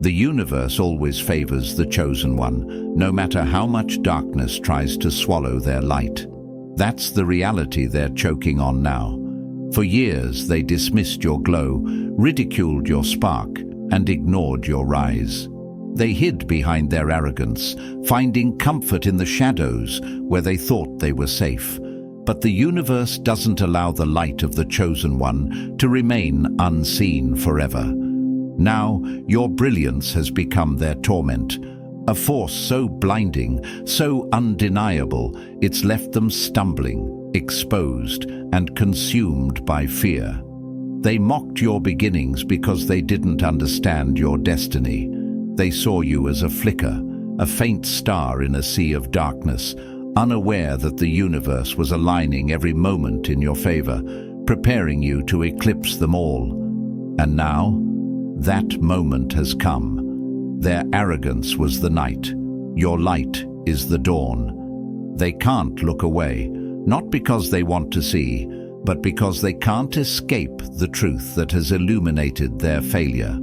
The universe always favors the chosen one, no matter how much darkness tries to swallow their light. That's the reality they're choking on now. For years, they dismissed your glow, ridiculed your spark, and ignored your rise. They hid behind their arrogance, finding comfort in the shadows where they thought they were safe. But the universe doesn't allow the light of the chosen one to remain unseen forever. Now, your brilliance has become their torment, a force so blinding, so undeniable, it's left them stumbling, exposed, and consumed by fear. They mocked your beginnings because they didn't understand your destiny. They saw you as a flicker, a faint star in a sea of darkness, unaware that the universe was aligning every moment in your favor, preparing you to eclipse them all. And now, that moment has come. Their arrogance was the night. Your light is the dawn. They can't look away, not because they want to see, but because they can't escape the truth that has illuminated their failure.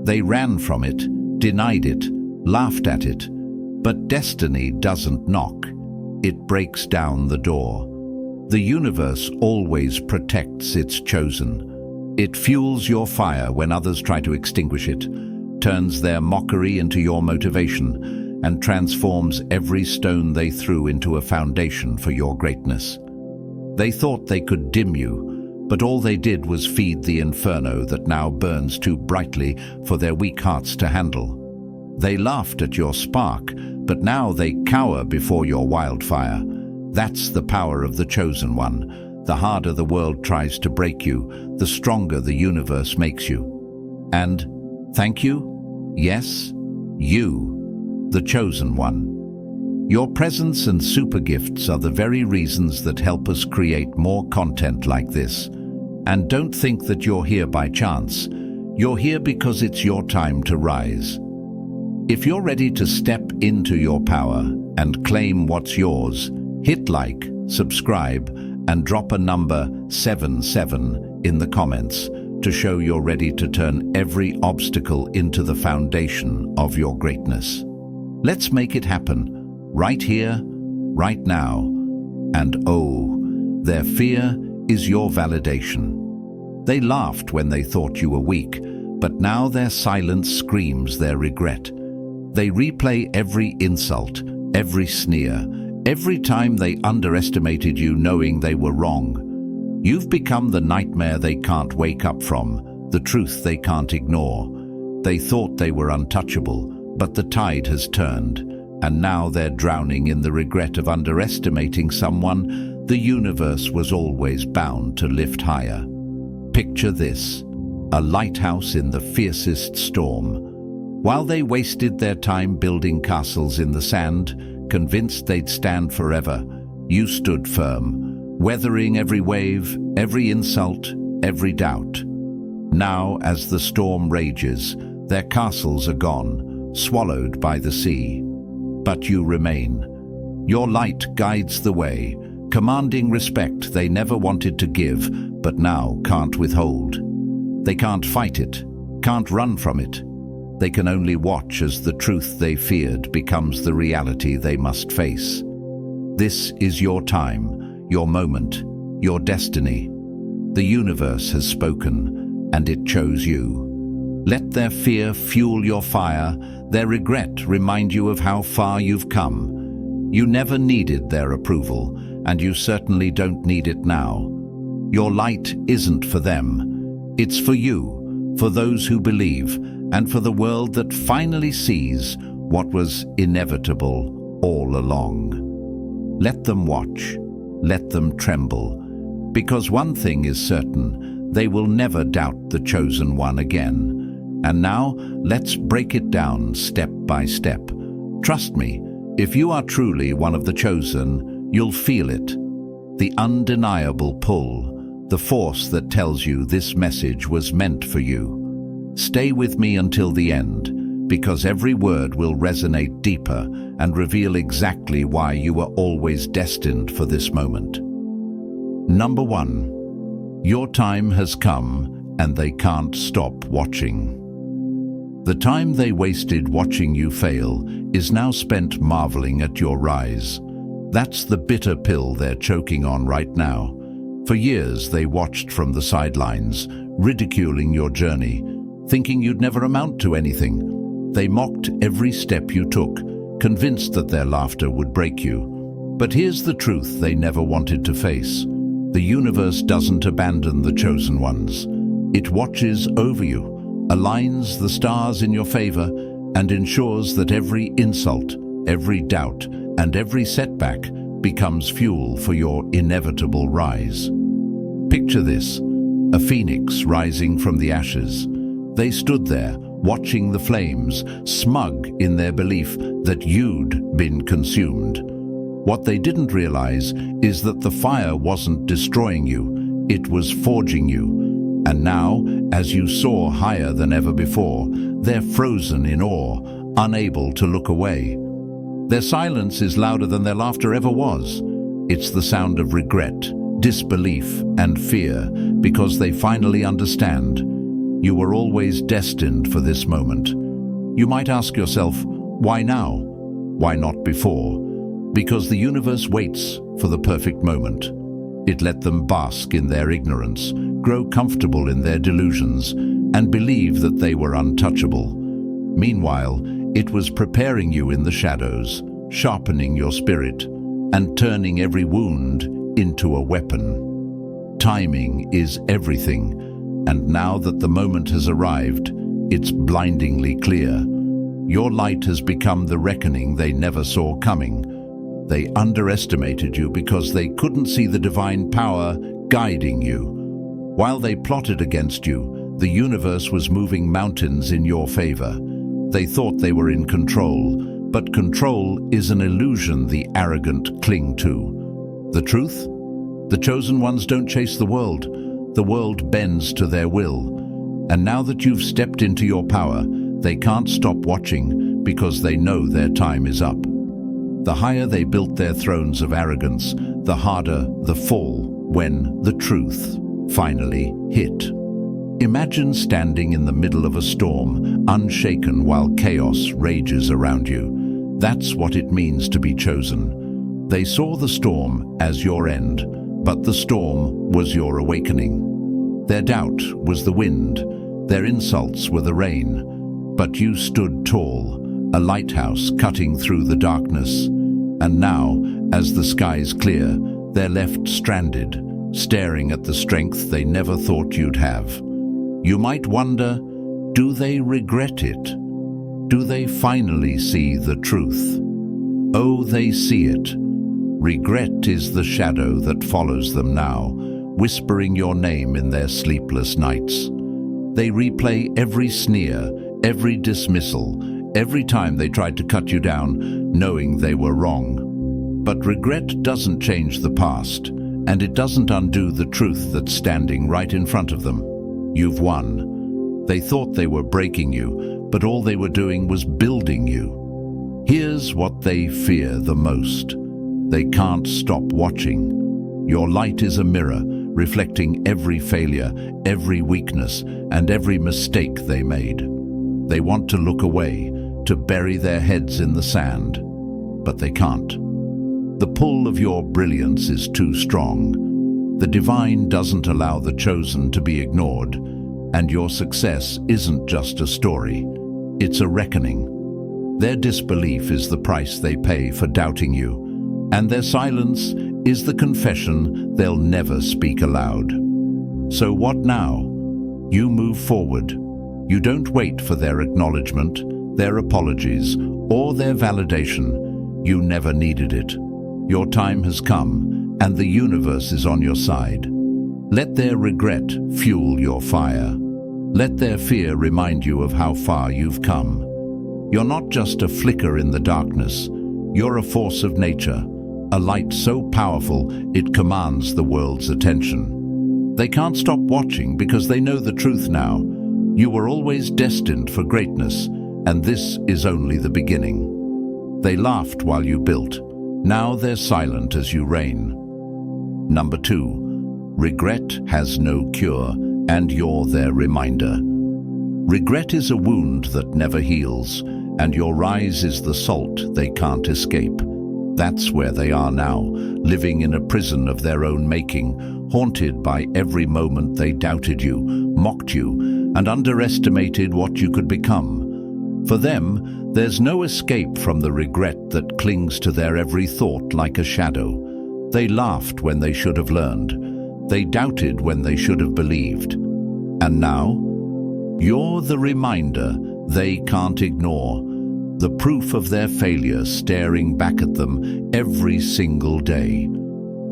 They ran from it, denied it, laughed at it. But destiny doesn't knock. It breaks down the door. The universe always protects its chosen. It fuels your fire when others try to extinguish it, turns their mockery into your motivation, and transforms every stone they threw into a foundation for your greatness. They thought they could dim you, but all they did was feed the inferno that now burns too brightly for their weak hearts to handle. They laughed at your spark, but now they cower before your wildfire. That's the power of the chosen one. The harder the world tries to break you, the stronger the universe makes you. And thank you? Yes, you, the chosen one. Your presence and super gifts are the very reasons that help us create more content like this. And don't think that you're here by chance. You're here because it's your time to rise. If you're ready to step into your power and claim what's yours, hit like, subscribe, and drop a number 77 in the comments to show you're ready to turn every obstacle into the foundation of your greatness. Let's make it happen, right here, right now. And oh, their fear is your validation. They laughed when they thought you were weak, but now their silence screams their regret. They replay every insult, every sneer, every time they underestimated you, knowing they were wrong. You've become the nightmare they can't wake up from, the truth they can't ignore. They thought they were untouchable, but the tide has turned, and now they're drowning in the regret of underestimating someone the universe was always bound to lift higher. Picture this, a lighthouse in the fiercest storm. While they wasted their time building castles in the sand, convinced they'd stand forever, you stood firm, weathering every wave, every insult, every doubt. Now, as the storm rages, their castles are gone, swallowed by the sea. But you remain. Your light guides the way, commanding respect they never wanted to give, but now can't withhold. They can't fight it, can't run from it. They can only watch as the truth they feared becomes the reality they must face. This is your time, your moment, your destiny. The universe has spoken, and it chose you. Let their fear fuel your fire, their regret remind you of how far you've come. You never needed their approval, and you certainly don't need it now. Your light isn't for them. It's for you, for those who believe, and for the world that finally sees what was inevitable all along. Let them watch, let them tremble, because one thing is certain, they will never doubt the chosen one again. And now, let's break it down step by step. Trust me, if you are truly one of the chosen, you'll feel it. The undeniable pull, the force that tells you this message was meant for you. Stay with me until the end, because every word will resonate deeper and reveal exactly why you were always destined for this moment. Number 1. Your time has come, and they can't stop watching. The time they wasted watching you fail is now spent marveling at your rise. That's the bitter pill they're choking on right now. For years they watched from the sidelines, ridiculing your journey, thinking you'd never amount to anything. They mocked every step you took, convinced that their laughter would break you. But here's the truth they never wanted to face. The universe doesn't abandon the chosen ones. It watches over you, aligns the stars in your favor, and ensures that every insult, every doubt, and every setback becomes fuel for your inevitable rise. Picture this, a phoenix rising from the ashes. They stood there, watching the flames, smug in their belief that you'd been consumed. What they didn't realize is that the fire wasn't destroying you, it was forging you. And now, as you soar higher than ever before, they're frozen in awe, unable to look away. Their silence is louder than their laughter ever was. It's the sound of regret, disbelief, and fear, because they finally understand. You were always destined for this moment. You might ask yourself, why now? Why not before? Because the universe waits for the perfect moment. It let them bask in their ignorance, grow comfortable in their delusions, and believe that they were untouchable. Meanwhile, it was preparing you in the shadows, sharpening your spirit, and turning every wound into a weapon. Timing is everything, and now that the moment has arrived, it's blindingly clear. Your light has become the reckoning they never saw coming. They underestimated you because they couldn't see the divine power guiding you. While they plotted against you, the universe was moving mountains in your favor. They thought they were in control, but control is an illusion the arrogant cling to. The truth? The chosen ones don't chase the world bends to their will. And now that you've stepped into your power, they can't stop watching because they know their time is up. The higher they built their thrones of arrogance, the harder the fall when the truth finally hit. Imagine standing in the middle of a storm, unshaken while chaos rages around you. That's what it means to be chosen. They saw the storm as your end, but the storm was your awakening. Their doubt was the wind, their insults were the rain, but you stood tall, a lighthouse cutting through the darkness. And now, as the skies clear, they're left stranded, staring at the strength they never thought you'd have. You might wonder, do they regret it? Do they finally see the truth? Oh, they see it. Regret is the shadow that follows them now, whispering your name in their sleepless nights. They replay every sneer, every dismissal, every time they tried to cut you down, knowing they were wrong. But regret doesn't change the past, and it doesn't undo the truth that's standing right in front of them. You've won. They thought they were breaking you, but all they were doing was building you. Here's what they fear the most. They can't stop watching. Your light is a mirror, reflecting every failure, every weakness, and every mistake they made. They want to look away, to bury their heads in the sand, but they can't. The pull of your brilliance is too strong. The divine doesn't allow the chosen to be ignored, and your success isn't just a story, it's a reckoning. Their disbelief is the price they pay for doubting you, and their silence is the confession they'll never speak aloud. So what now? You move forward. You don't wait for their acknowledgement, their apologies, or their validation. You never needed it. Your time has come, and the universe is on your side. Let their regret fuel your fire. Let their fear remind you of how far you've come. You're not just a flicker in the darkness. You're a force of nature, a light so powerful it commands the world's attention. They can't stop watching because they know the truth now. You were always destined for greatness, and this is only the beginning. They laughed while you built. Now they're silent as you reign. Number 2, regret has no cure, and you're their reminder. Regret is a wound that never heals, and your rise is the salt they can't escape. That's where they are now, living in a prison of their own making, haunted by every moment they doubted you, mocked you, and underestimated what you could become. For them, there's no escape from the regret that clings to their every thought like a shadow. They laughed when they should have learned. They doubted when they should have believed. And now, you're the reminder they can't ignore, the proof of their failure staring back at them every single day.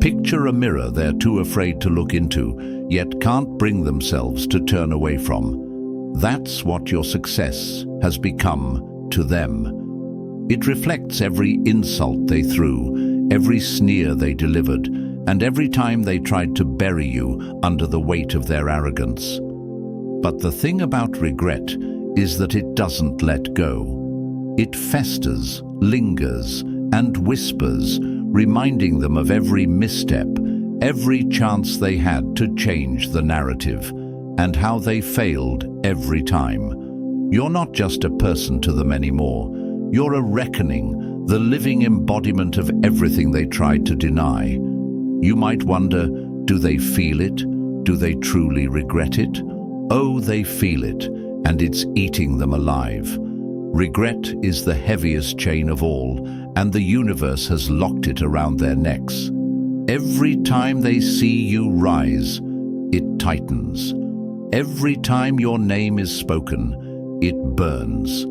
Picture a mirror they're too afraid to look into, yet can't bring themselves to turn away from. That's what your success has become to them. It reflects every insult they threw, every sneer they delivered, and every time they tried to bury you under the weight of their arrogance. But the thing about regret is that it doesn't let go. It festers, lingers, and whispers, reminding them of every misstep, every chance they had to change the narrative, and how they failed every time. You're not just a person to them anymore. You're a reckoning, the living embodiment of everything they tried to deny. You might wonder, do they feel it? Do they truly regret it? Oh, they feel it, and it's eating them alive. Regret is the heaviest chain of all, and the universe has locked it around their necks. Every time they see you rise, it tightens. Every time your name is spoken, it burns.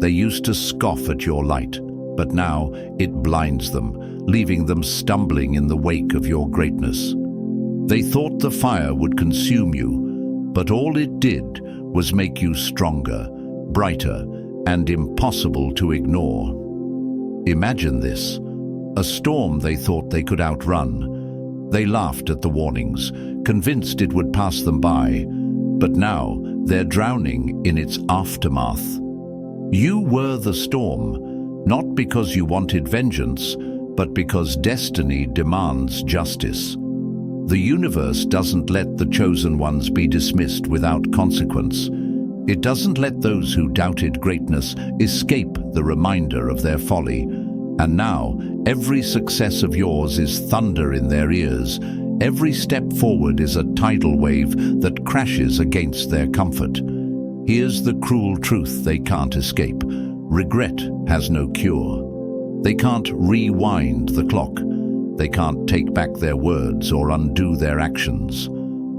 They used to scoff at your light, but now it blinds them, leaving them stumbling in the wake of your greatness. They thought the fire would consume you, but all it did was make you stronger, brighter, and impossible to ignore. Imagine this: a storm they thought they could outrun. They laughed at the warnings, convinced it would pass them by, but now they're drowning in its aftermath. You were the storm, not because you wanted vengeance, but because destiny demands justice. The universe doesn't let the chosen ones be dismissed without consequence. It doesn't let those who doubted greatness escape the reminder of their folly. And now, every success of yours is thunder in their ears. Every step forward is a tidal wave that crashes against their comfort. Here's the cruel truth they can't escape: regret has no cure. They can't rewind the clock. They can't take back their words or undo their actions.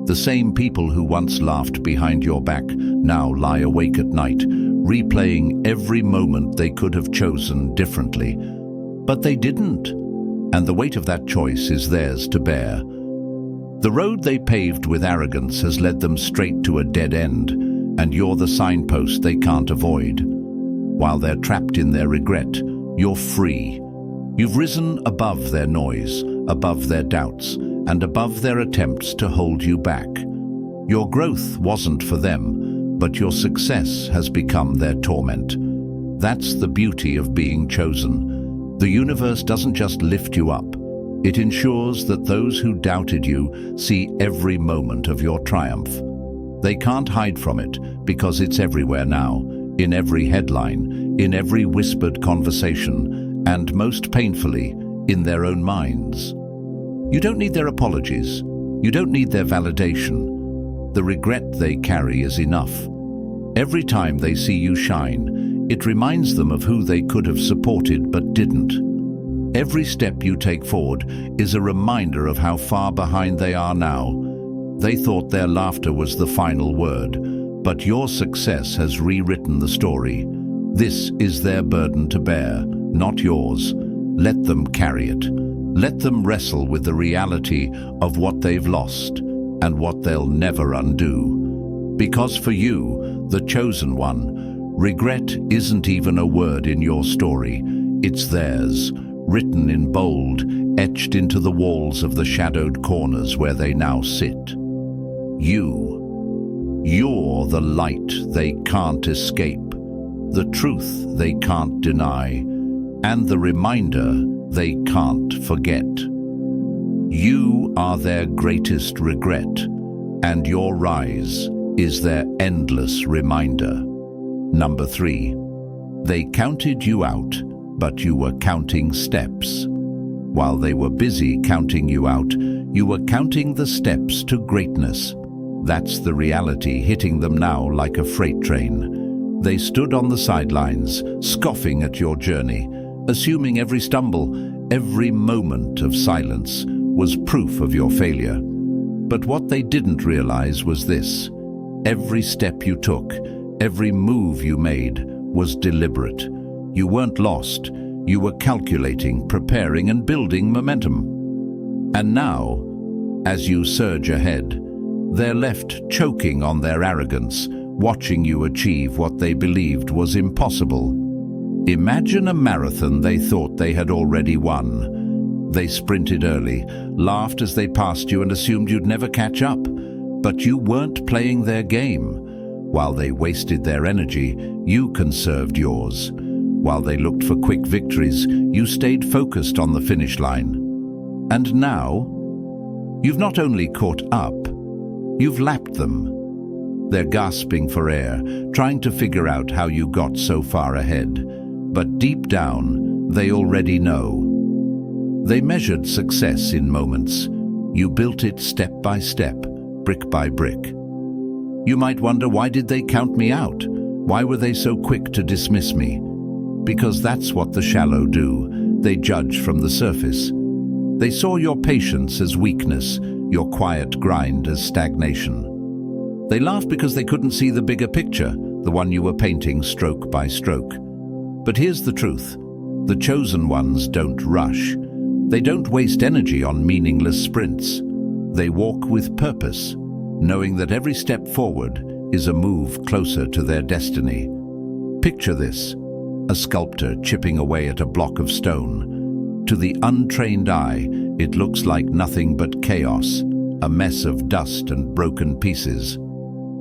The same people who once laughed behind your back now lie awake at night, replaying every moment they could have chosen differently. But they didn't, and the weight of that choice is theirs to bear. The road they paved with arrogance has led them straight to a dead end, and you're the signpost they can't avoid. While they're trapped in their regret, you're free. You've risen above their noise, above their doubts, and above their attempts to hold you back. Your growth wasn't for them, but your success has become their torment. That's the beauty of being chosen. The universe doesn't just lift you up. It ensures that those who doubted you see every moment of your triumph. They can't hide from it because it's everywhere now, in every headline, in every whispered conversation, and most painfully, in their own minds. You don't need their apologies. You don't need their validation. The regret they carry is enough. Every time they see you shine, it reminds them of who they could have supported but didn't. Every step you take forward is a reminder of how far behind they are now. They thought their laughter was the final word, but your success has rewritten the story. This is their burden to bear, not yours. Let them carry it. Let them wrestle with the reality of what they've lost and what they'll never undo. Because for you, the chosen one, regret isn't even a word in your story. It's theirs, written in bold, etched into the walls of the shadowed corners where they now sit. You're the light they can't escape, the truth they can't deny, and the reminder they can't forget. You are their greatest regret, and your rise is their endless reminder. Number 3. They counted you out, but you were counting steps. While they were busy counting you out, you were counting the steps to greatness. That's the reality hitting them now like a freight train. They stood on the sidelines, scoffing at your journey, assuming every stumble, every moment of silence was proof of your failure. But what they didn't realize was this: every step you took, every move you made was deliberate. You weren't lost. You were calculating, preparing, and building momentum. And now, as you surge ahead, they're left choking on their arrogance, watching you achieve what they believed was impossible. Imagine a marathon they thought they had already won. They sprinted early, laughed as they passed you, and assumed you'd never catch up. But you weren't playing their game. While they wasted their energy, you conserved yours. While they looked for quick victories, you stayed focused on the finish line. And now, you've not only caught up, you've lapped them. They're gasping for air, trying to figure out how you got so far ahead. But deep down, they already know. They measured success in moments. You built it step by step, brick by brick. You might wonder, why did they count me out? Why were they so quick to dismiss me? Because that's what the shallow do. They judge from the surface. They saw your patience as weakness, your quiet grind as stagnation. They laughed because they couldn't see the bigger picture, the one you were painting stroke by stroke. But here's the truth. The chosen ones don't rush. They don't waste energy on meaningless sprints. They walk with purpose, knowing that every step forward is a move closer to their destiny. Picture this: a sculptor chipping away at a block of stone. To the untrained eye, it looks like nothing but chaos, a mess of dust and broken pieces.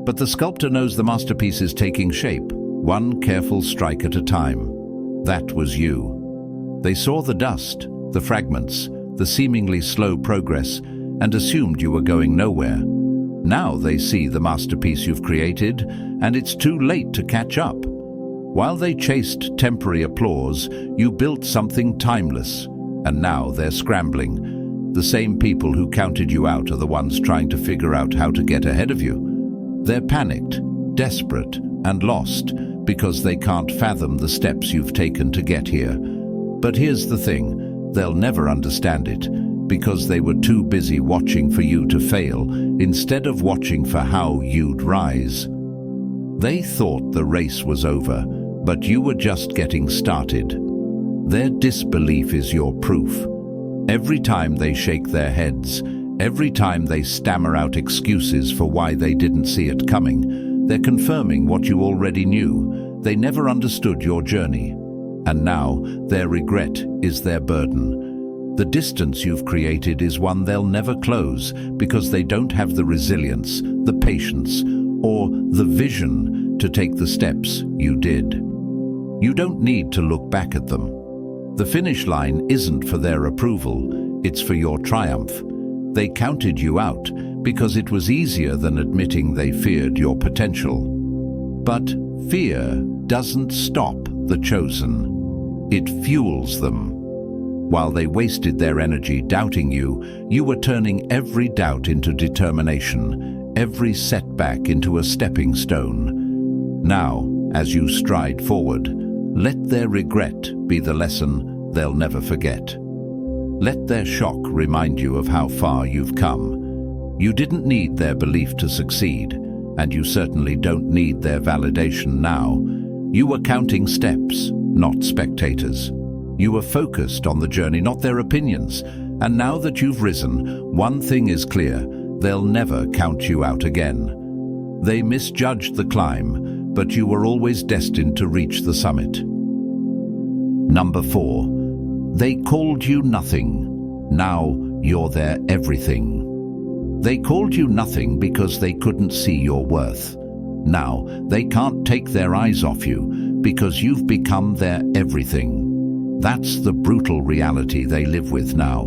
But the sculptor knows the masterpiece is taking shape, one careful strike at a time. That was you. They saw the dust, the fragments, the seemingly slow progress, and assumed you were going nowhere. Now they see the masterpiece you've created, and it's too late to catch up. While they chased temporary applause, you built something timeless, and now they're scrambling. The same people who counted you out are the ones trying to figure out how to get ahead of you. They're panicked, desperate, and lost because they can't fathom the steps you've taken to get here. But here's the thing, they'll never understand it, because they were too busy watching for you to fail, instead of watching for how you'd rise. They thought the race was over, but you were just getting started. Their disbelief is your proof. Every time they shake their heads, every time they stammer out excuses for why they didn't see it coming, they're confirming what you already knew. They never understood your journey. And now, their regret is their burden. The distance you've created is one they'll never close because they don't have the resilience, the patience, or the vision to take the steps you did. You don't need to look back at them. The finish line isn't for their approval, it's for your triumph. They counted you out because it was easier than admitting they feared your potential. But fear doesn't stop the chosen. It fuels them. While they wasted their energy doubting you, you were turning every doubt into determination, every setback into a stepping stone. Now, as you stride forward, let their regret be the lesson they'll never forget. Let their shock remind you of how far you've come. You didn't need their belief to succeed, and you certainly don't need their validation now. You were counting steps, not spectators. You were focused on the journey, not their opinions. And now that you've risen, one thing is clear: they'll never count you out again. They misjudged the climb, but you were always destined to reach the summit. Number 4. They called you nothing. Now you're their everything. They called you nothing because they couldn't see your worth. Now they can't take their eyes off you because you've become their everything. That's the brutal reality they live with now.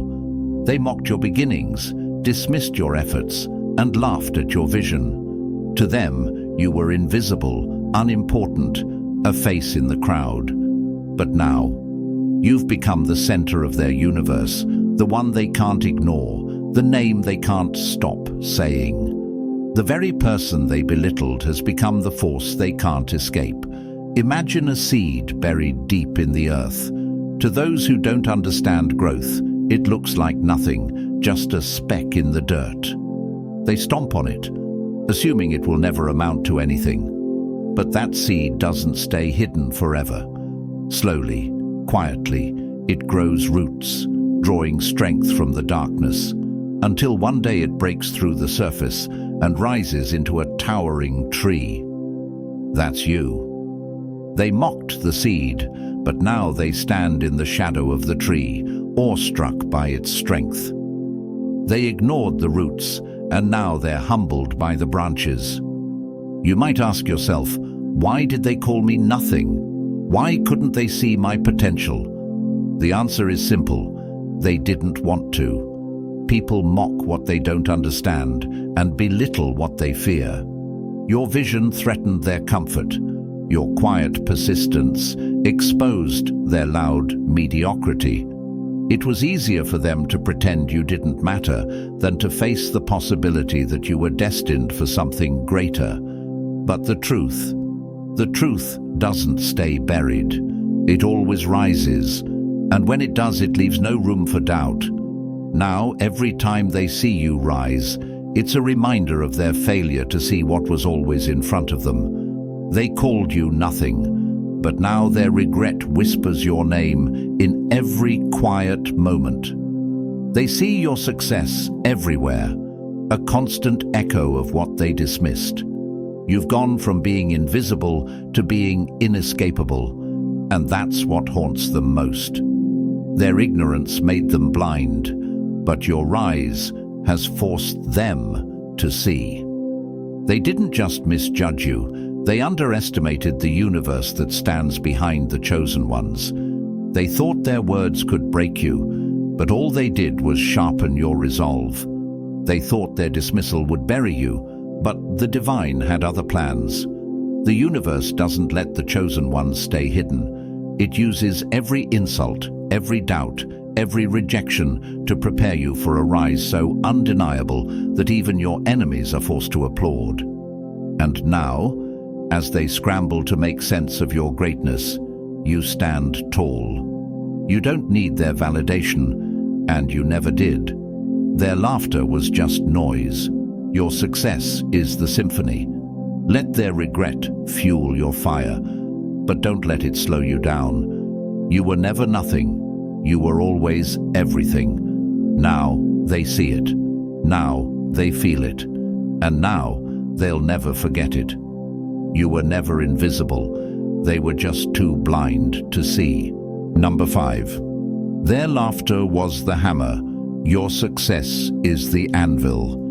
They mocked your beginnings, dismissed your efforts, and laughed at your vision. To them, you were invisible, unimportant, a face in the crowd. But now, you've become the center of their universe, the one they can't ignore, the name they can't stop saying. The very person they belittled has become the force they can't escape. Imagine a seed buried deep in the earth. To those who don't understand growth, it looks like nothing, just a speck in the dirt. They stomp on it, assuming it will never amount to anything. But that seed doesn't stay hidden forever. Slowly, quietly, it grows roots, drawing strength from the darkness, until one day it breaks through the surface and rises into a towering tree. That's you. They mocked the seed, but now they stand in the shadow of the tree, awestruck by its strength. They ignored the roots, and now they're humbled by the branches. You might ask yourself, why did they call me nothing? Why couldn't they see my potential? The answer is simple. They didn't want to. People mock what they don't understand and belittle what they fear. Your vision threatened their comfort. Your quiet persistence exposed their loud mediocrity. It was easier for them to pretend you didn't matter than to face the possibility that you were destined for something greater. But the truth doesn't stay buried. It always rises, and when it does, it leaves no room for doubt. Now, every time they see you rise, it's a reminder of their failure to see what was always in front of them. They called you nothing, but now their regret whispers your name in every quiet moment. They see your success everywhere, a constant echo of what they dismissed. You've gone from being invisible to being inescapable, and that's what haunts them most. Their ignorance made them blind, but your rise has forced them to see. They didn't just misjudge you, they underestimated the universe that stands behind the chosen ones. They thought their words could break you, but all they did was sharpen your resolve. They thought their dismissal would bury you, but the divine had other plans. The universe doesn't let the chosen ones stay hidden. It uses every insult, every doubt, every rejection to prepare you for a rise so undeniable that even your enemies are forced to applaud. And now, as they scramble to make sense of your greatness, you stand tall. You don't need their validation, and you never did. Their laughter was just noise. Your success is the symphony. Let their regret fuel your fire, but don't let it slow you down. You were never nothing. You were always everything. Now they see it. Now they feel it. And now they'll never forget it. You were never invisible. They were just too blind to see. Number 5. Their laughter was the hammer. Your success is the anvil.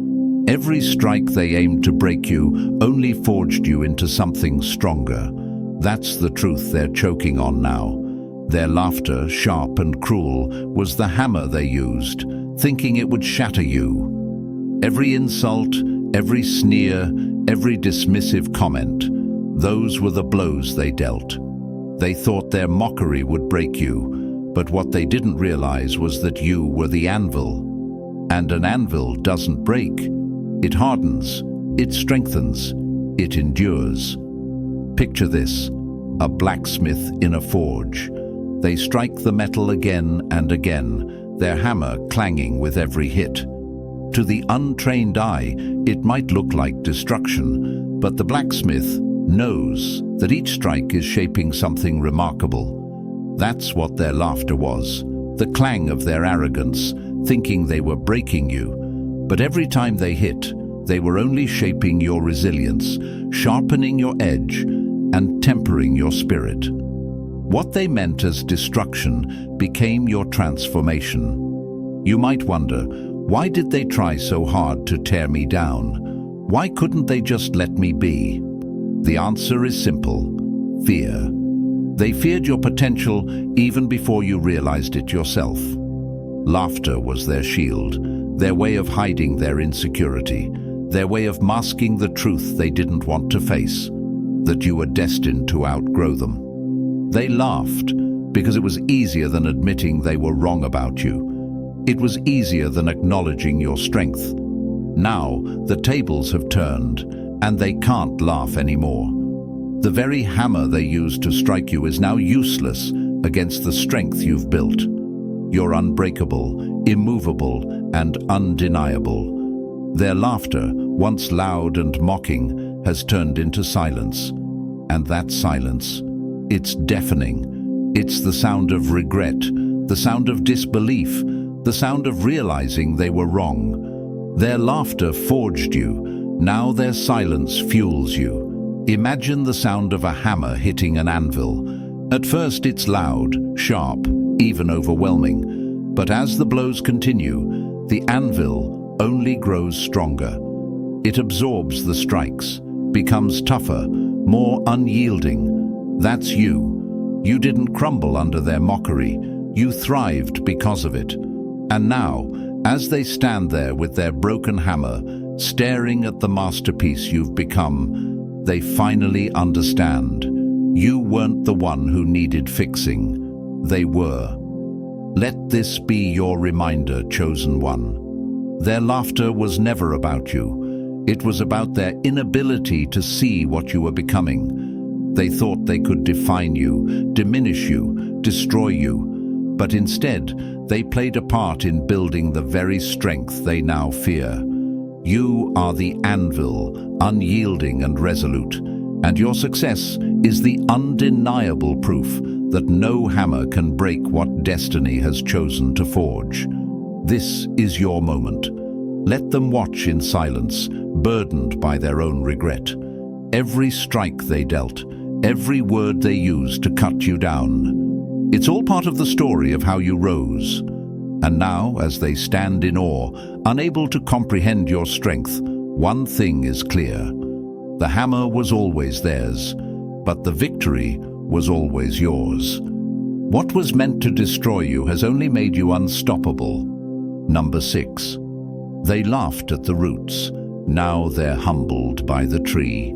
Every strike they aimed to break you only forged you into something stronger. That's the truth they're choking on now. Their laughter, sharp and cruel, was the hammer they used, thinking it would shatter you. Every insult, every sneer, every dismissive comment, those were the blows they dealt. They thought their mockery would break you, but what they didn't realize was that you were the anvil. And an anvil doesn't break. It hardens, it strengthens, it endures. Picture this, a blacksmith in a forge. They strike the metal again and again, their hammer clanging with every hit. To the untrained eye, it might look like destruction, but the blacksmith knows that each strike is shaping something remarkable. That's what their laughter was, the clang of their arrogance, thinking they were breaking you. But every time they hit, they were only shaping your resilience, sharpening your edge, and tempering your spirit. What they meant as destruction became your transformation. You might wonder, why did they try so hard to tear me down? Why couldn't they just let me be? The answer is simple: fear. They feared your potential even before you realized it yourself. Laughter was their shield, their way of hiding their insecurity. their way of masking the truth they didn't want to face, that you were destined to outgrow them. They laughed because it was easier than admitting they were wrong about you. It was easier than acknowledging your strength. Now, the tables have turned, and they can't laugh anymore. The very hammer they used to strike you is now useless against the strength you've built. You're unbreakable, immovable, and undeniable. Their laughter, once loud and mocking, has turned into silence. And that silence, it's deafening. It's the sound of regret, the sound of disbelief, the sound of realizing they were wrong. Their laughter forged you. Now their silence fuels you. Imagine the sound of a hammer hitting an anvil. At first it's loud, sharp, even overwhelming. But as the blows continue, the anvil only grows stronger. It absorbs the strikes, becomes tougher, more unyielding. That's you. You didn't crumble under their mockery. You thrived because of it. And now, as they stand there with their broken hammer, staring at the masterpiece you've become, they finally understand. You weren't the one who needed fixing. They were. Let this be your reminder, chosen one. Their laughter was never about you. It was about their inability to see what you were becoming. They thought they could define you, diminish you, destroy you. But instead, they played a part in building the very strength they now fear. You are the anvil, unyielding and resolute, and your success is the undeniable proof that no hammer can break what destiny has chosen to forge. This is your moment. Let them watch in silence, burdened by their own regret. Every strike they dealt, every word they used to cut you down. It's all part of the story of how you rose. And now, as they stand in awe, unable to comprehend your strength, one thing is clear. The hammer was always theirs, but the victory was always yours. What was meant to destroy you has only made you unstoppable. Number 6. They laughed at the roots. Now they're humbled by the tree.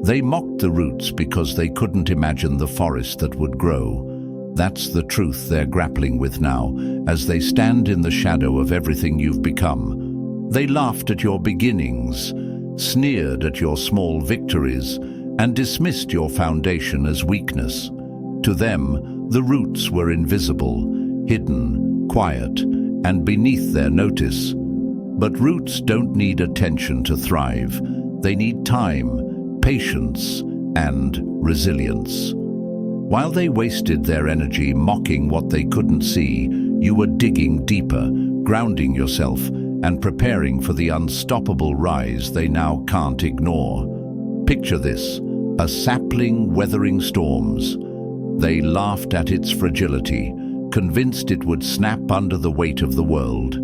They mocked the roots because they couldn't imagine the forest that would grow. That's the truth they're grappling with now, as they stand in the shadow of everything you've become. They laughed at your beginnings, sneered at your small victories, and dismissed your foundation as weakness. To them, the roots were invisible, hidden, quiet, and beneath their notice. But roots don't need attention to thrive. They need time, patience, and resilience. While they wasted their energy mocking what they couldn't see, you were digging deeper, grounding yourself, and preparing for the unstoppable rise they now can't ignore. Picture this, a sapling weathering storms. They laughed at its fragility, convinced it would snap under the weight of the world.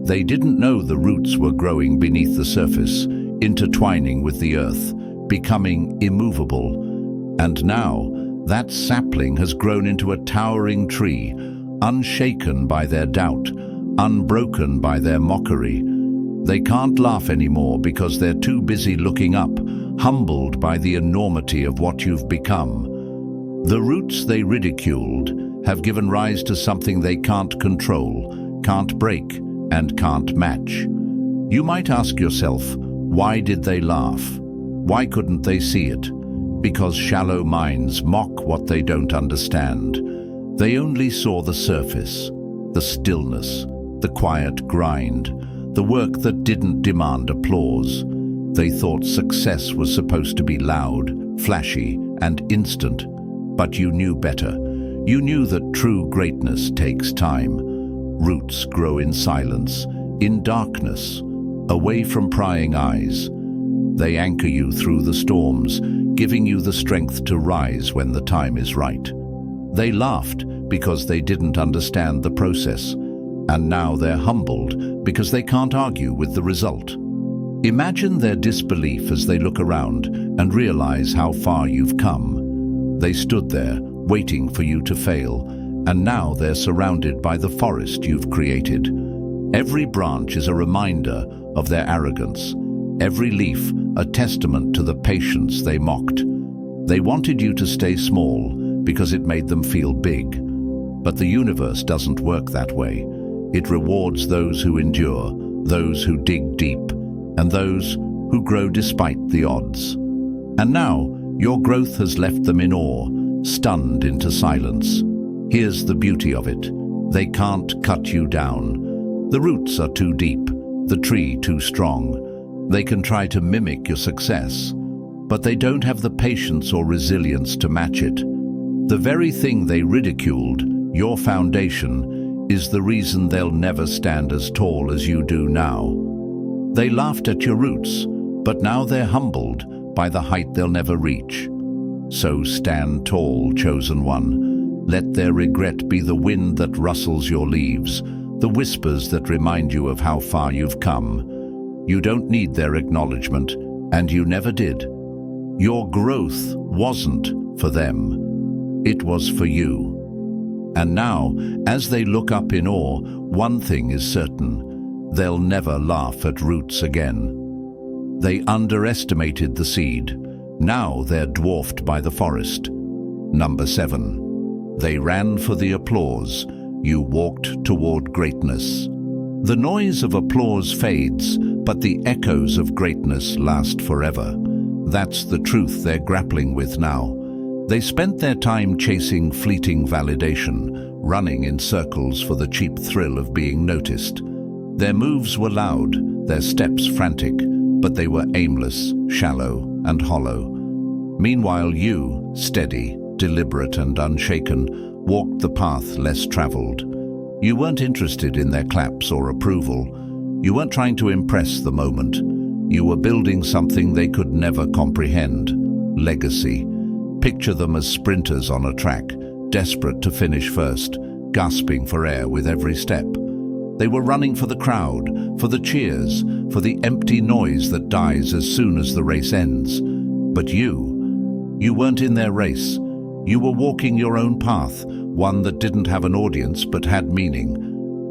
They didn't know the roots were growing beneath the surface, intertwining with the earth, becoming immovable. And now, that sapling has grown into a towering tree, unshaken by their doubt, unbroken by their mockery. They can't laugh anymore because they're too busy looking up, humbled by the enormity of what you've become. The roots they ridiculed have given rise to something they can't control, can't break, and can't match. You might ask yourself, why did they laugh? Why couldn't they see it? Because shallow minds mock what they don't understand. They only saw the surface, the stillness, the quiet grind, the work that didn't demand applause. They thought success was supposed to be loud, flashy, and instant. But you knew better. You knew that true greatness takes time. Roots grow in silence, in darkness, away from prying eyes. They anchor you through the storms, giving you the strength to rise when the time is right. They laughed because they didn't understand the process, and now they're humbled because they can't argue with the result. Imagine their disbelief as they look around and realize how far you've come. They stood there, waiting for you to fail, and now they're surrounded by the forest you've created. Every branch is a reminder of their arrogance. every leaf a testament to the patience they mocked. They wanted you to stay small because it made them feel big. But the universe doesn't work that way. It rewards those who endure, those who dig deep, and those who grow despite the odds. And now, your growth has left them in awe, stunned into silence. Here's the beauty of it. They can't cut you down. The roots are too deep, the tree too strong. They can try to mimic your success, but they don't have the patience or resilience to match it. The very thing they ridiculed, your foundation, is the reason they'll never stand as tall as you do now. They laughed at your roots, but now they're humbled by the height they'll never reach. So stand tall, chosen one. Let their regret be the wind that rustles your leaves, the whispers that remind you of how far you've come. You don't need their acknowledgement, and you never did. Your growth wasn't for them. It was for you. And now, as they look up in awe, one thing is certain. They'll never laugh at roots again. They underestimated the seed. Now they're dwarfed by the forest. Number 7. They ran for the applause. You walked toward greatness. The noise of applause fades, but the echoes of greatness last forever. That's the truth they're grappling with now. They spent their time chasing fleeting validation, running in circles for the cheap thrill of being noticed. Their moves were loud, their steps frantic, but they were aimless, shallow, and hollow. Meanwhile, you, steady, deliberate, and unshaken, walked the path less traveled. You weren't interested in their claps or approval. You weren't trying to impress the moment. You were building something they could never comprehend. Legacy. Picture them as sprinters on a track, desperate to finish first, gasping for air with every step. They were running for the crowd, for the cheers, for the empty noise that dies as soon as the race ends. But you weren't in their race. You were walking your own path, one that didn't have an audience but had meaning.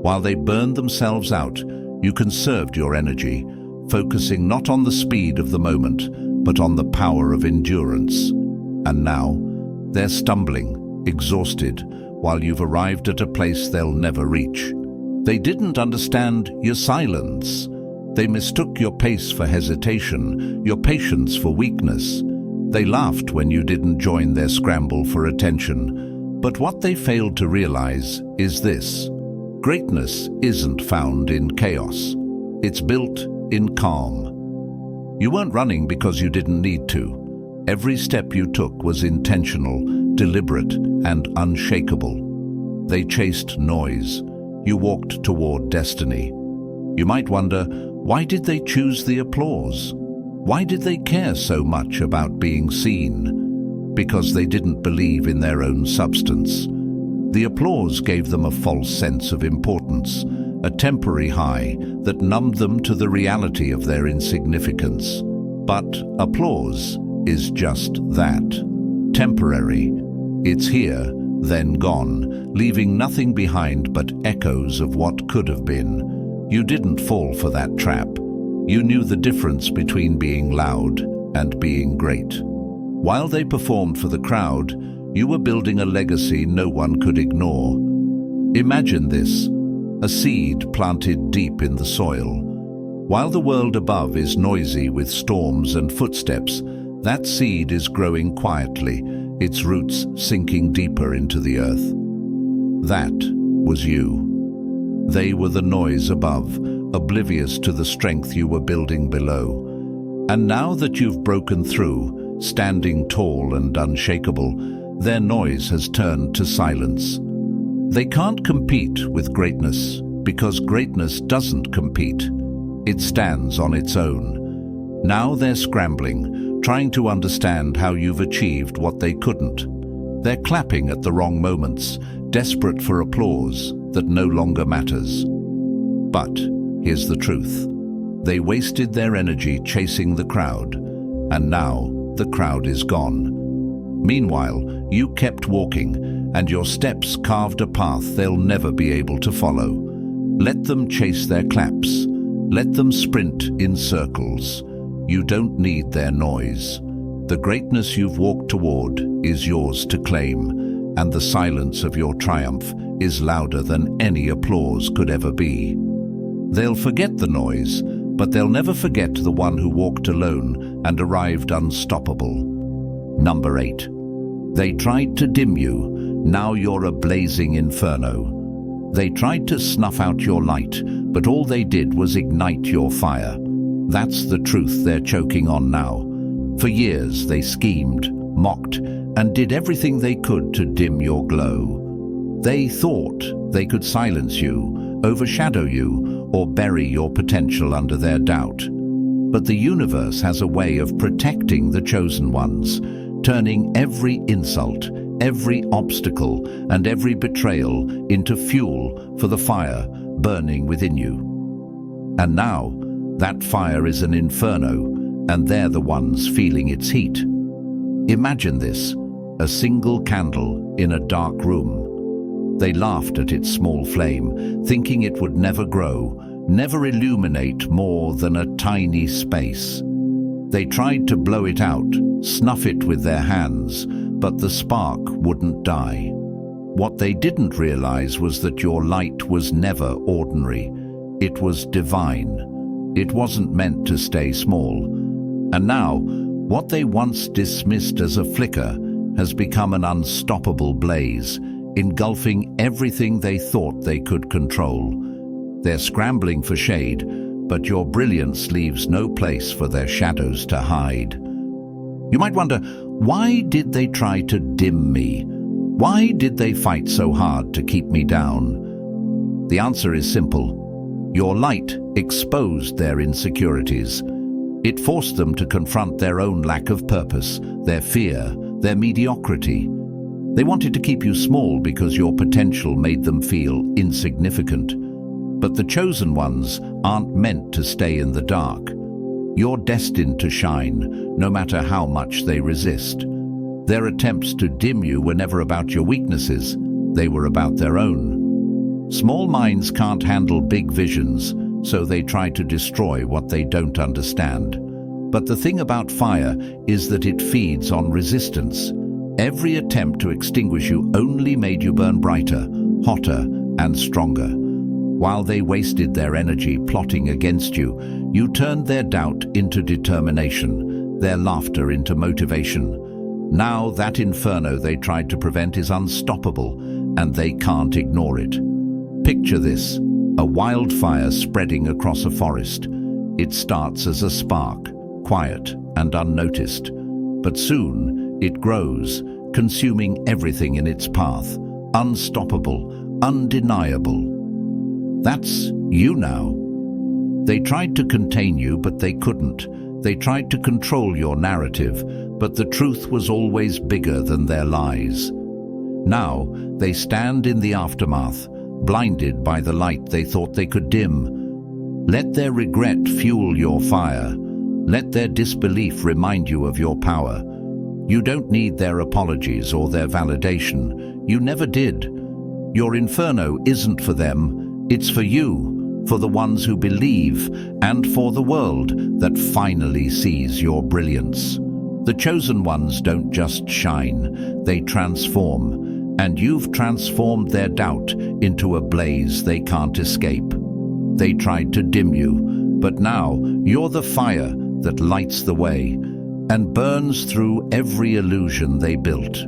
While they burned themselves out, you conserved your energy, focusing not on the speed of the moment, but on the power of endurance. And now, they're stumbling, exhausted, while you've arrived at a place they'll never reach. They didn't understand your silence. They mistook your pace for hesitation, your patience for weakness. They laughed when you didn't join their scramble for attention. But what they failed to realize is this: greatness isn't found in chaos. It's built in calm. You weren't running because you didn't need to. Every step you took was intentional, deliberate, and unshakable. They chased noise. You walked toward destiny. You might wonder, why did they choose the applause? Why did they care so much about being seen? Because they didn't believe in their own substance. The applause gave them a false sense of importance, a temporary high that numbed them to the reality of their insignificance. But applause is just that, temporary. It's here, then gone, leaving nothing behind but echoes of what could have been. You didn't fall for that trap. You knew the difference between being loud and being great. While they performed for the crowd, you were building a legacy no one could ignore. Imagine this: a seed planted deep in the soil. While the world above is noisy with storms and footsteps, that seed is growing quietly, its roots sinking deeper into the earth. That was you. They were the noise above, oblivious to the strength you were building below. And now that you've broken through, standing tall and unshakable, their noise has turned to silence. They can't compete with greatness, because greatness doesn't compete. It stands on its own. Now they're scrambling, trying to understand how you've achieved what they couldn't. They're clapping at the wrong moments, desperate for applause that no longer matters. But here's the truth. They wasted their energy chasing the crowd, and now the crowd is gone. Meanwhile, you kept walking, and your steps carved a path they'll never be able to follow. Let them chase their claps. Let them sprint in circles. You don't need their noise. The greatness you've walked toward is yours to claim, and the silence of your triumph is louder than any applause could ever be. They'll forget the noise, but they'll never forget the one who walked alone and arrived unstoppable. Number 8. They tried to dim you. Now you're a blazing inferno. They tried to snuff out your light, but all they did was ignite your fire. That's the truth they're choking on now. For years they schemed, mocked, and did everything they could to dim your glow. They thought they could silence you, overshadow you, or bury your potential under their doubt. But the universe has a way of protecting the chosen ones, turning every insult, every obstacle, and every betrayal into fuel for the fire burning within you. And now, that fire is an inferno, and they're the ones feeling its heat. Imagine this, a single candle in a dark room. They laughed at its small flame, thinking it would never grow, never illuminate more than a tiny space. They tried to blow it out, snuff it with their hands, but the spark wouldn't die. What they didn't realize was that your light was never ordinary. It was divine. It wasn't meant to stay small. And now, what they once dismissed as a flicker has become an unstoppable blaze, engulfing everything they thought they could control. They're scrambling for shade, but your brilliance leaves no place for their shadows to hide. You might wonder, why did they try to dim me? Why did they fight so hard to keep me down? The answer is simple. Your light exposed their insecurities. It forced them to confront their own lack of purpose, their fear, their mediocrity. They wanted to keep you small because your potential made them feel insignificant. But the chosen ones aren't meant to stay in the dark. You're destined to shine, no matter how much they resist. Their attempts to dim you were never about your weaknesses. They were about their own. Small minds can't handle big visions, so they try to destroy what they don't understand. But the thing about fire is that it feeds on resistance. Every attempt to extinguish you only made you burn brighter, hotter, and stronger. While they wasted their energy plotting against you, you turned their doubt into determination, their laughter into motivation. Now that inferno they tried to prevent is unstoppable, and they can't ignore it. Picture this, a wildfire spreading across a forest. It starts as a spark, quiet and unnoticed. But soon it grows, consuming everything in its path, unstoppable, undeniable. That's you now. They tried to contain you, but they couldn't. They tried to control your narrative, but the truth was always bigger than their lies. Now they stand in the aftermath, blinded by the light they thought they could dim. Let their regret fuel your fire. Let their disbelief remind you of your power. You don't need their apologies or their validation. You never did. Your inferno isn't for them. It's for you, for the ones who believe, and for the world that finally sees your brilliance. The chosen ones don't just shine, they transform, and you've transformed their doubt into a blaze they can't escape. They tried to dim you, but now you're the fire that lights the way and burns through every illusion they built.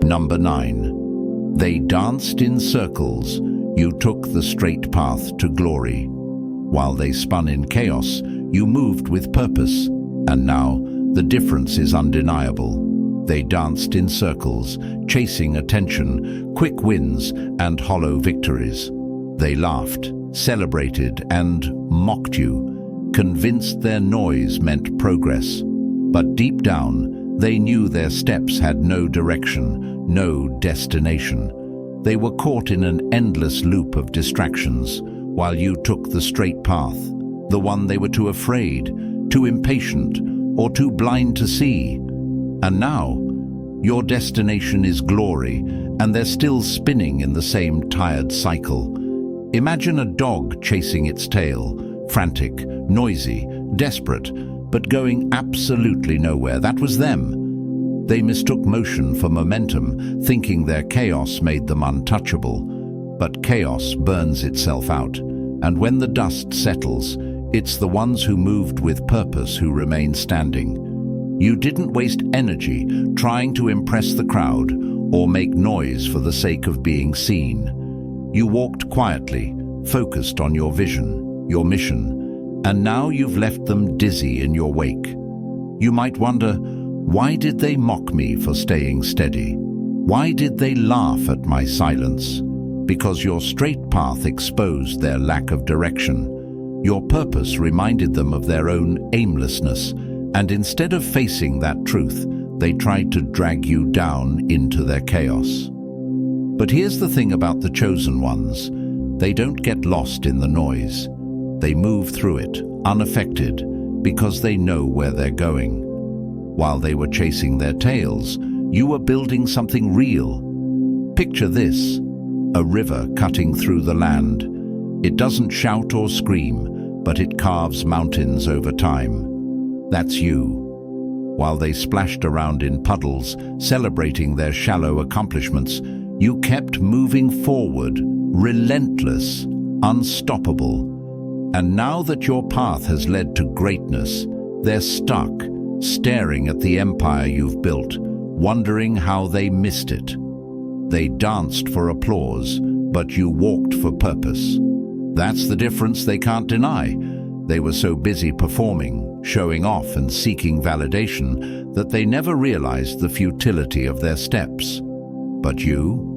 Number 9. They danced in circles. You took the straight path to glory. While they spun in chaos, you moved with purpose. And now, the difference is undeniable. They danced in circles, chasing attention, quick wins, and hollow victories. They laughed, celebrated, and mocked you, convinced their noise meant progress. But deep down, they knew their steps had no direction, no destination. They were caught in an endless loop of distractions, while you took the straight path, the one they were too afraid, too impatient, or too blind to see. And now, your destination is glory, and they're still spinning in the same tired cycle. Imagine a dog chasing its tail, frantic, noisy, desperate, but going absolutely nowhere. That was them. They mistook motion for momentum, thinking their chaos made them untouchable. But chaos burns itself out, and when the dust settles, it's the ones who moved with purpose who remain standing. You didn't waste energy trying to impress the crowd or make noise for the sake of being seen. You walked quietly, focused on your vision, your mission, and now you've left them dizzy in your wake. You might wonder, why did they mock me for staying steady? Why did they laugh at my silence? Because your straight path exposed their lack of direction. Your purpose reminded them of their own aimlessness, and instead of facing that truth, they tried to drag you down into their chaos. But here's the thing about the chosen ones. They don't get lost in the noise. They move through it, unaffected, because they know where they're going. While they were chasing their tails, you were building something real. Picture this, a river cutting through the land. It doesn't shout or scream, but it carves mountains over time. That's you. While they splashed around in puddles, celebrating their shallow accomplishments, you kept moving forward, relentless, unstoppable. And now that your path has led to greatness, they're stuck, staring at the empire you've built, wondering how they missed it. They danced for applause, but you walked for purpose. That's the difference they can't deny. They were so busy performing, showing off and seeking validation that they never realized the futility of their steps. But you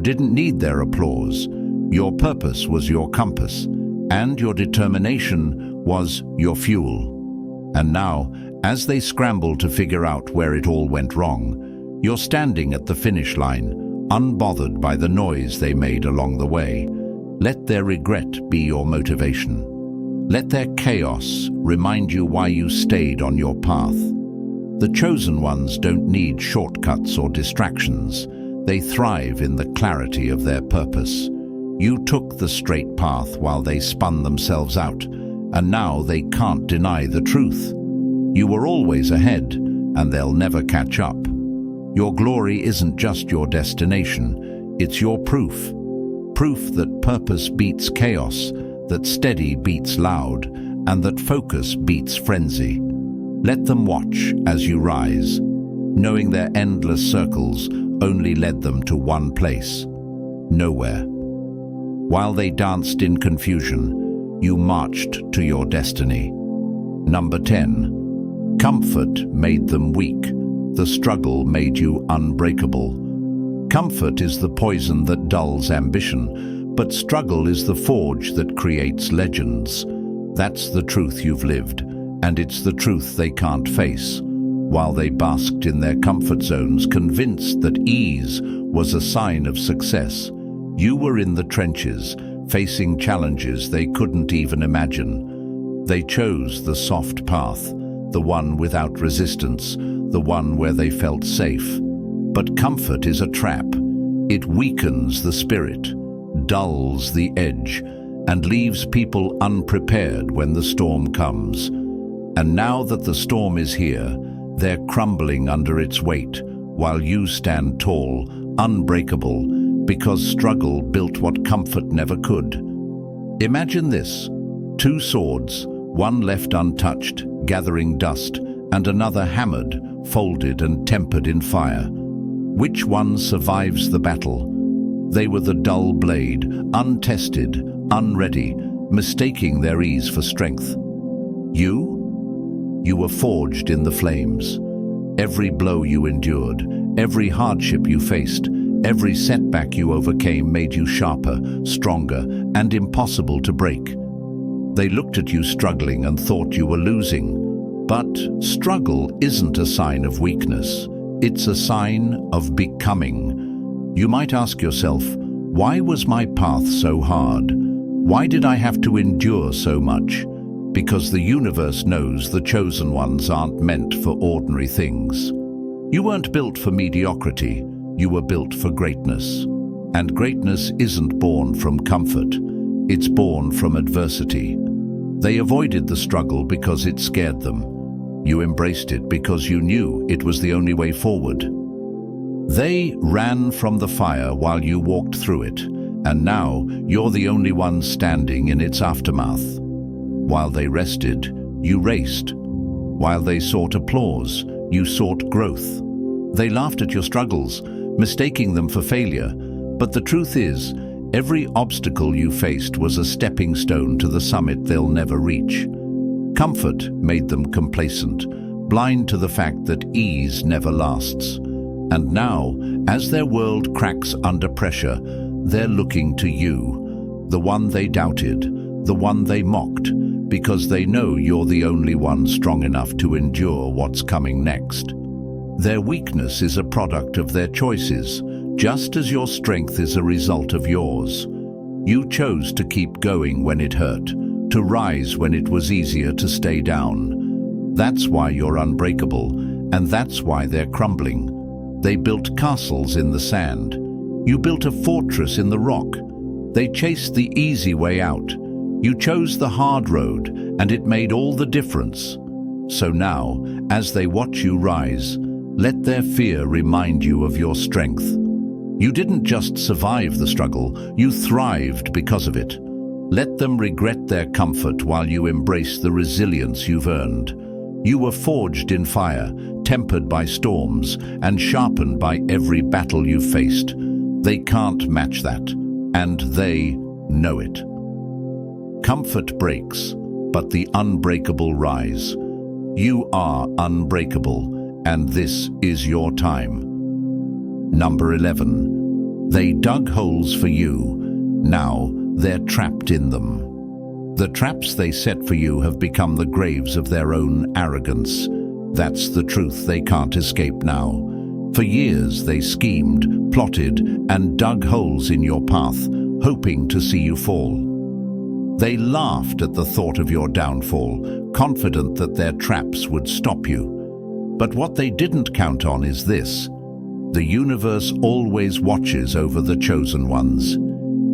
didn't need their applause. Your purpose was your compass, and your determination was your fuel. And now, as they scramble to figure out where it all went wrong, you're standing at the finish line, unbothered by the noise they made along the way. Let their regret be your motivation. Let their chaos remind you why you stayed on your path. The chosen ones don't need shortcuts or distractions. They thrive in the clarity of their purpose. You took the straight path while they spun themselves out, and now they can't deny the truth. You were always ahead, and they'll never catch up. Your glory isn't just your destination, it's your proof. Proof that purpose beats chaos, that steady beats loud, and that focus beats frenzy. Let them watch as you rise, knowing their endless circles only led them to one place, nowhere. While they danced in confusion, you marched to your destiny. Number 10. Comfort made them weak. The struggle made you unbreakable. Comfort is the poison that dulls ambition, but struggle is the forge that creates legends. That's the truth you've lived, and it's the truth they can't face. While they basked in their comfort zones, convinced that ease was a sign of success, you were in the trenches, facing challenges they couldn't even imagine. They chose the soft path, the one without resistance, the one where they felt safe. But comfort is a trap. It weakens the spirit, dulls the edge, and leaves people unprepared when the storm comes. And now that the storm is here, they're crumbling under its weight, while you stand tall, unbreakable, because struggle built what comfort never could. Imagine this: two swords, one left untouched, gathering dust, and another hammered, folded and tempered in fire. Which one survives the battle? They were the dull blade, untested, unready, mistaking their ease for strength. You were forged in the flames. Every blow you endured, every hardship you faced, every setback you overcame made you sharper, stronger, and impossible to break. They looked at you struggling and thought you were losing. But struggle isn't a sign of weakness. It's a sign of becoming. You might ask yourself, why was my path so hard? Why did I have to endure so much? Because the universe knows the chosen ones aren't meant for ordinary things. You weren't built for mediocrity, you were built for greatness. And greatness isn't born from comfort, it's born from adversity. They avoided the struggle because it scared them. You embraced it because you knew it was the only way forward. They ran from the fire while you walked through it, and now you're the only one standing in its aftermath. While they rested, you raced. While they sought applause, you sought growth. They laughed at your struggles, mistaking them for failure, but the truth is, every obstacle you faced was a stepping stone to the summit they'll never reach. Comfort made them complacent, blind to the fact that ease never lasts. And now, as their world cracks under pressure, they're looking to you, the one they doubted, the one they mocked, because they know you're the only one strong enough to endure what's coming next. Their weakness is a product of their choices, just as your strength is a result of yours. You chose to keep going when it hurt, to rise when it was easier to stay down. That's why you're unbreakable, and that's why they're crumbling. They built castles in the sand. You built a fortress in the rock. They chased the easy way out. You chose the hard road, and it made all the difference. So now, as they watch you rise, let their fear remind you of your strength. You didn't just survive the struggle, you thrived because of it. Let them regret their comfort while you embrace the resilience you've earned. You were forged in fire, tempered by storms, and sharpened by every battle you faced. They can't match that, and they know it. Comfort breaks, but the unbreakable rise. You are unbreakable, and this is your time. Number 11. They dug holes for you. Now they're trapped in them. The traps they set for you have become the graves of their own arrogance. That's the truth they can't escape now. For years they schemed, plotted, and dug holes in your path, hoping to see you fall. They laughed at the thought of your downfall, confident that their traps would stop you. But what they didn't count on is this: the universe always watches over the chosen ones.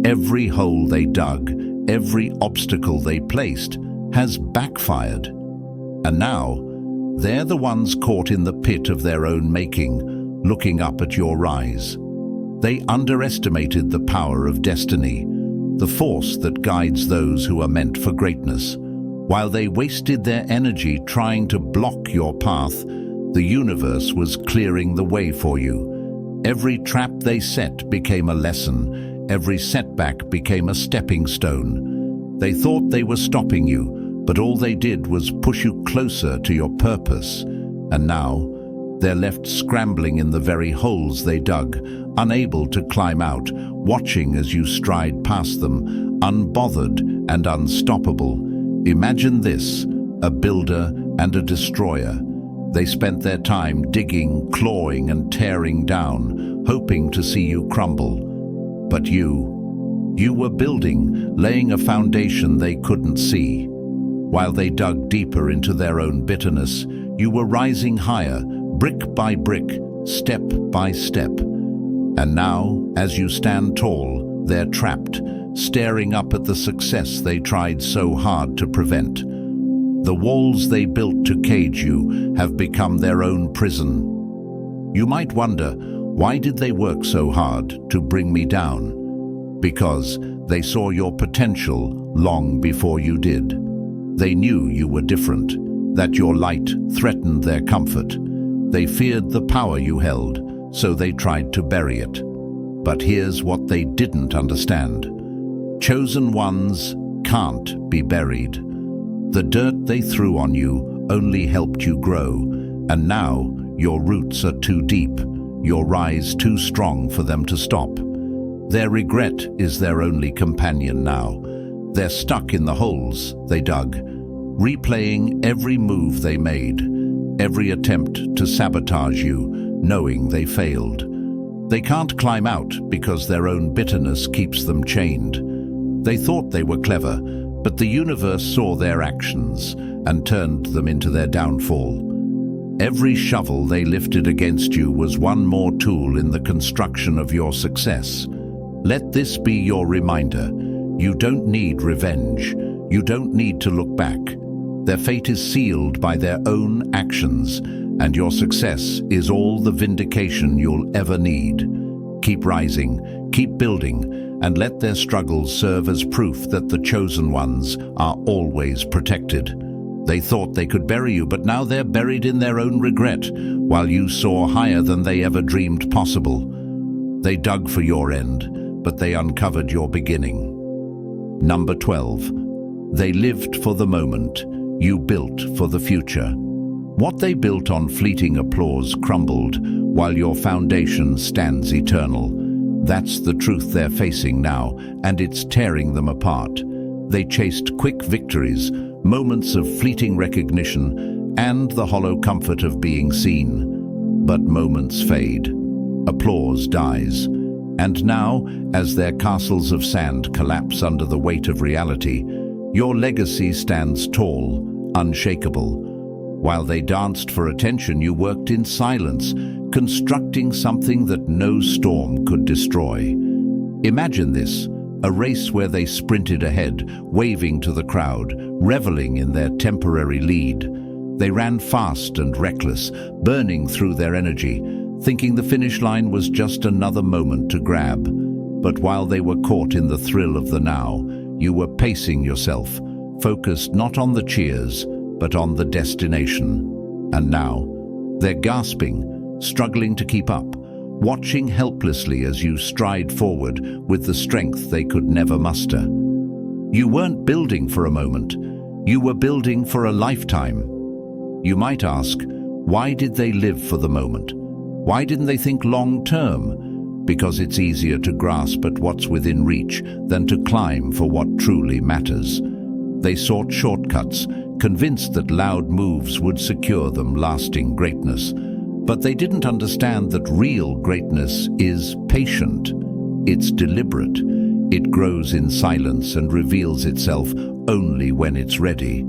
Every hole they dug, every obstacle they placed, has backfired. And now, they're the ones caught in the pit of their own making, looking up at your rise. They underestimated the power of destiny, the force that guides those who are meant for greatness. While they wasted their energy trying to block your path, the universe was clearing the way for you. Every trap they set became a lesson. Every setback became a stepping stone. They thought they were stopping you, but all they did was push you closer to your purpose. And now, they're left scrambling in the very holes they dug, unable to climb out, watching as you stride past them, unbothered and unstoppable. Imagine this: a builder and a destroyer. They spent their time digging, clawing, and tearing down, hoping to see you crumble. But you were building, laying a foundation they couldn't see. While they dug deeper into their own bitterness, you were rising higher, brick by brick, step by step. And now, as you stand tall, they're trapped, staring up at the success they tried so hard to prevent. The walls they built to cage you have become their own prison. You might wonder, why did they work so hard to bring me down? Because they saw your potential long before you did. They knew you were different, that your light threatened their comfort. They feared the power you held, so they tried to bury it. But here's what they didn't understand. Chosen ones can't be buried. The dirt they threw on you only helped you grow, and now your roots are too deep, your rise too strong for them to stop. Their regret is their only companion now. They're stuck in the holes they dug, replaying every move they made, every attempt to sabotage you, knowing they failed. They can't climb out because their own bitterness keeps them chained. They thought they were clever, but the universe saw their actions and turned them into their downfall. Every shovel they lifted against you was one more tool in the construction of your success. Let this be your reminder. You don't need revenge. You don't need to look back. Their fate is sealed by their own actions, and your success is all the vindication you'll ever need. Keep rising, keep building, and let their struggles serve as proof that the chosen ones are always protected. They thought they could bury you, but now they're buried in their own regret, while you soar higher than they ever dreamed possible. They dug for your end, but they uncovered your beginning. Number 12. They lived for the moment. You built for the future. What they built on fleeting applause crumbled, while your foundation stands eternal. That's the truth they're facing now, and it's tearing them apart. They chased quick victories, moments of fleeting recognition, and the hollow comfort of being seen. But moments fade. Applause dies. And now, as their castles of sand collapse under the weight of reality, your legacy stands tall, unshakable. While they danced for attention, you worked in silence, constructing something that no storm could destroy. Imagine this, a race where they sprinted ahead, waving to the crowd, reveling in their temporary lead. They ran fast and reckless, burning through their energy, thinking the finish line was just another moment to grab. But while they were caught in the thrill of the now, you were pacing yourself, focused not on the cheers, but on the destination. And now, they're gasping, struggling to keep up, watching helplessly as you stride forward with the strength they could never muster. You weren't building for a moment, you were building for a lifetime. You might ask, why did they live for the moment? Why didn't they think long-term? Because it's easier to grasp at what's within reach than to climb for what truly matters. They sought shortcuts, convinced that loud moves would secure them lasting greatness. But they didn't understand that real greatness is patient. It's deliberate. It grows in silence and reveals itself only when it's ready.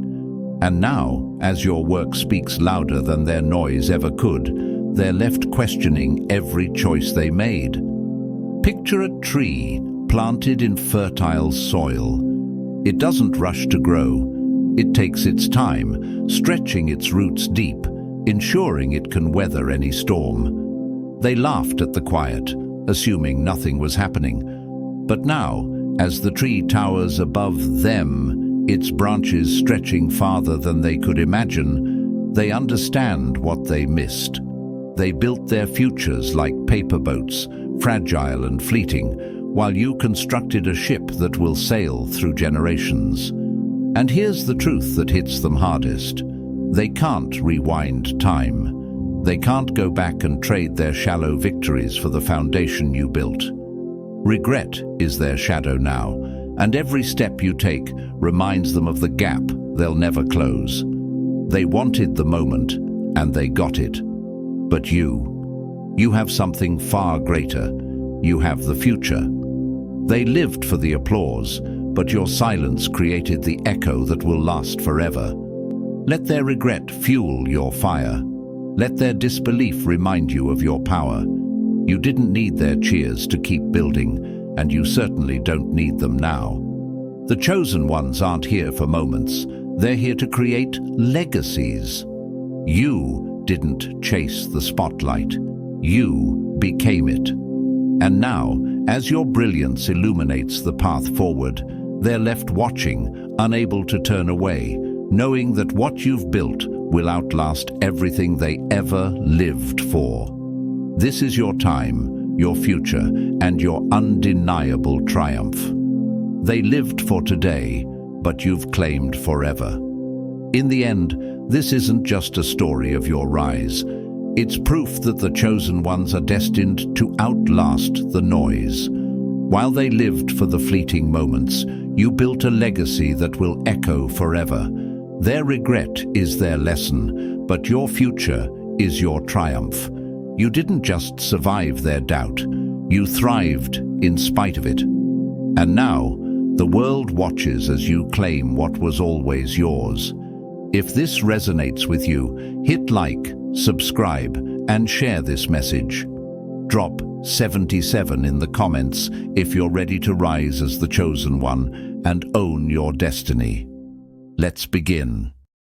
And now, as your work speaks louder than their noise ever could, they're left questioning every choice they made. Picture a tree planted in fertile soil. It doesn't rush to grow. It takes its time, stretching its roots deep, ensuring it can weather any storm. They laughed at the quiet, assuming nothing was happening. But now, as the tree towers above them, its branches stretching farther than they could imagine, they understand what they missed. They built their futures like paper boats, fragile and fleeting, while you constructed a ship that will sail through generations. And here's the truth that hits them hardest. They can't rewind time. They can't go back and trade their shallow victories for the foundation you built. Regret is their shadow now, and every step you take reminds them of the gap they'll never close. They wanted the moment, and they got it. But you have something far greater. You have the future. They lived for the applause, but your silence created the echo that will last forever. Let their regret fuel your fire. Let their disbelief remind you of your power. You didn't need their cheers to keep building, and you certainly don't need them now. The chosen ones aren't here for moments. They're here to create legacies. You didn't chase the spotlight. You became it. And now, as your brilliance illuminates the path forward, they're left watching, unable to turn away, knowing that what you've built will outlast everything they ever lived for. This is your time, your future, and your undeniable triumph. They lived for today, but you've claimed forever. In the end, this isn't just a story of your rise. It's proof that the chosen ones are destined to outlast the noise. While they lived for the fleeting moments, you built a legacy that will echo forever. Their regret is their lesson, but your future is your triumph. You didn't just survive their doubt, you thrived in spite of it. And now, the world watches as you claim what was always yours. If this resonates with you, hit like, subscribe, and share this message. Drop 77 in the comments if you're ready to rise as the chosen one and own your destiny. Let's begin.